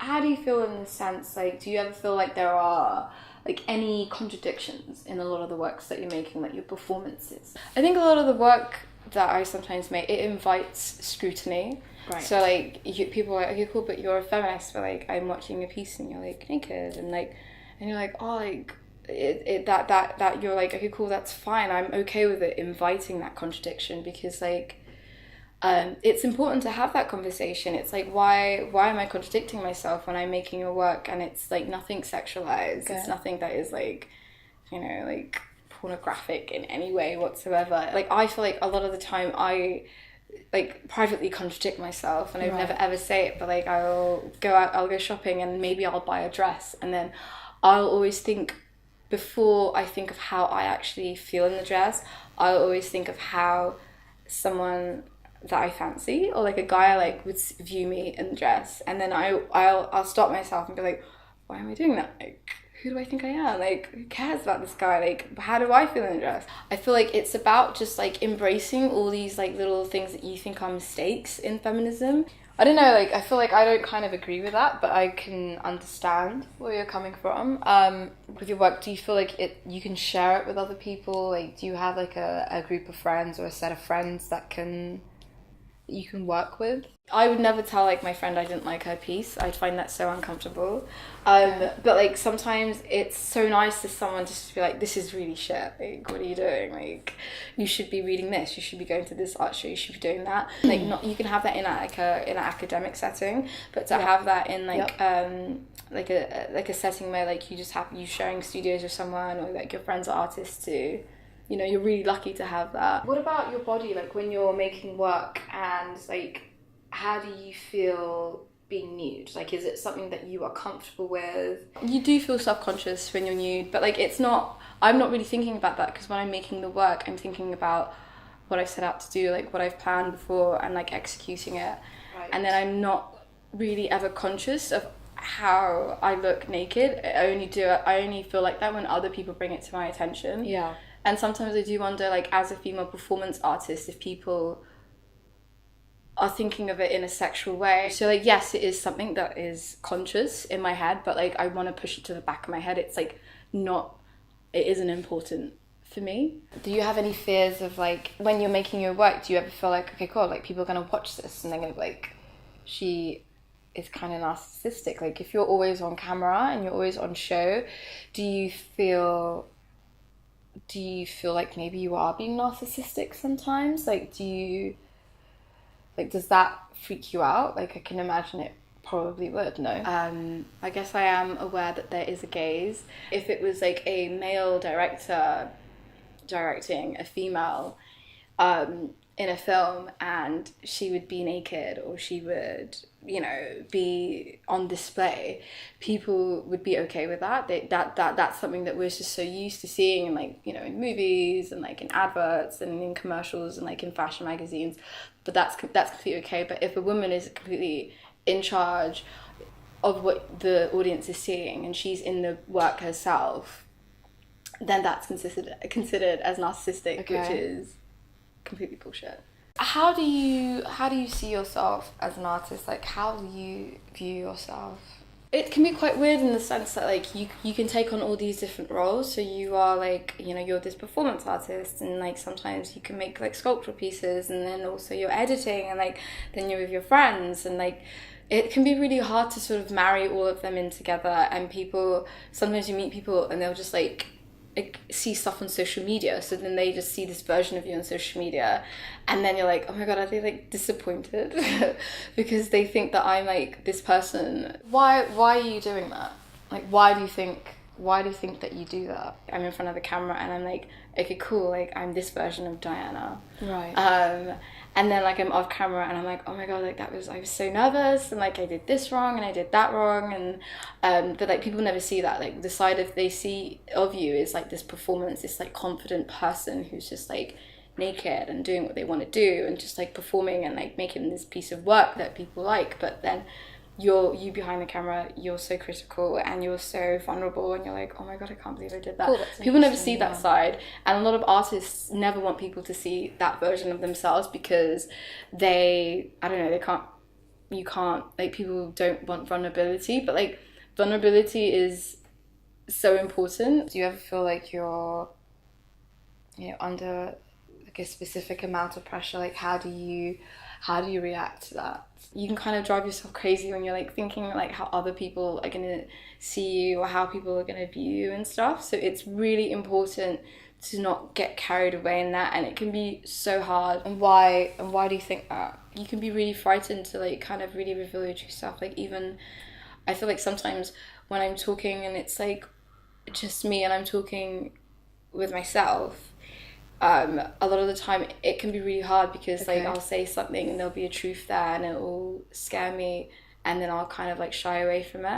how do you feel in the sense, like, do you ever feel like there are like any contradictions in a lot of the works that you're making, like your performances? I think a lot of the work that I sometimes make, it invites scrutiny. Right. So like people are like, okay, cool, but you're a feminist, but like I'm watching a piece and you're like naked, and you're like, oh, like that you're like, okay, cool, that's fine. I'm okay with it inviting that contradiction, because like it's important to have that conversation. It's like, why am I contradicting myself when I'm making a work and it's like nothing sexualized? Okay. It's nothing that is like, you know, like pornographic in any way whatsoever. Like I feel like a lot of the time I like privately contradict myself, and I would never ever say it, but like I'll go shopping and maybe I'll buy a dress, and then I'll always think, before I think of how I actually feel in the dress, I'll always think of how someone that I fancy, or like a guy I like, would view me in the dress, and then I'll stop myself and be like, why am I doing that? Like, who do I think I am? Like, who cares about this guy? Like, how do I feel in the dress? I feel like it's about just like embracing all these like little things that you think are mistakes in feminism. I don't know, like I feel like I don't kind of agree with that, but I can understand where you're coming from. With your work, do you feel like you can share it with other people? Like, do you have like a group of friends or a set of friends that you can work with? I would never tell like my friend I didn't like her piece. I'd find that so uncomfortable. But like sometimes it's so nice to someone just to be like, this is really shit. Like, what are you doing? Like, you should be reading this. You should be going to this art show. You should be doing that. Like, not, you can have that in an academic setting, but to have that in like like a setting where like you sharing studios with someone, or like your friends are artists too. You know, you're really lucky to have that. What about your body? Like when you're making work, and like, how do you feel being nude? Like, is it something that you are comfortable with? You do feel self-conscious when you're nude, but like I'm not really thinking about that, because when I'm making the work, I'm thinking about what I've set out to do, like what I've planned before, and like executing it. Right. And then I'm not really ever conscious of how I look naked. I only feel like that when other people bring it to my attention. Yeah. And sometimes I do wonder, like, as a female performance artist, if people are thinking of it in a sexual way. So, like, yes, it is something that is conscious in my head, but, like, I want to push it to the back of my head. It's, like, it isn't important for me. Do you have any fears of, like, when you're making your work, do you ever feel like, okay, cool, like, people are going to watch this and they're going to be like, she is kind of narcissistic? Like, if you're always on camera and you're always on show, do you feel like maybe you are being narcissistic sometimes? Like, does that freak you out? Like, I can imagine it probably would, no? I guess I am aware that there is a gaze. If it was like a male director directing a female in a film, and she would be naked, or she would, you know, be on display, people would be okay with that. That's something that we're just so used to seeing, like, you know, in movies and like in adverts and in commercials and like in fashion magazines. But that's completely okay. But if a woman is completely in charge of what the audience is seeing, and she's in the work herself, then that's considered as narcissistic, okay. Which is completely bullshit. How do you see yourself as an artist? Like, how do you view yourself? It can be quite weird in the sense that like you can take on all these different roles. So you are like, you know, you're this performance artist, and like sometimes you can make like sculptural pieces, and then also you're editing, and like then you're with your friends, and like it can be really hard to sort of marry all of them in together. And sometimes you meet people and they'll just like see stuff on social media, so then they just see this version of you on social media, and then you're like, oh my god, are they like disappointed because they think that I'm like this person? Why are you doing that? Like, why do you think that you do that? I'm in front of the camera and I'm like, okay, cool, like I'm this version of Diana, right? And then like I'm off camera and I'm like, oh my god, like I was so nervous, and like I did this wrong and I did that wrong, and but like people never see that. Like the side they see of you is like this performance, this like confident person who's just like naked and doing what they want to do and just like performing and like making this piece of work that people like. But then you behind the camera, you're so critical and you're so vulnerable, and you're like, oh my god, I can't believe I did that. Cool, people never see that side, and a lot of artists never want people to see that version of themselves, because they can't, you can't, like, people don't want vulnerability, but like vulnerability is so important. Do you ever feel like you're, you know, under like a specific amount of pressure? Like, how do you react to that? You can kind of drive yourself crazy when you're like thinking like how other people are gonna see you or how people are gonna view you and stuff. So it's really important to not get carried away in that, and it can be so hard. And why do you think that? You can be really frightened to like kind of really reveal your true self. Like, even I feel like sometimes when I'm talking and it's like just me and I'm talking with myself, a lot of the time it can be really hard because like I'll say something and there'll be a truth there and it will scare me, and then I'll kind of like shy away from it.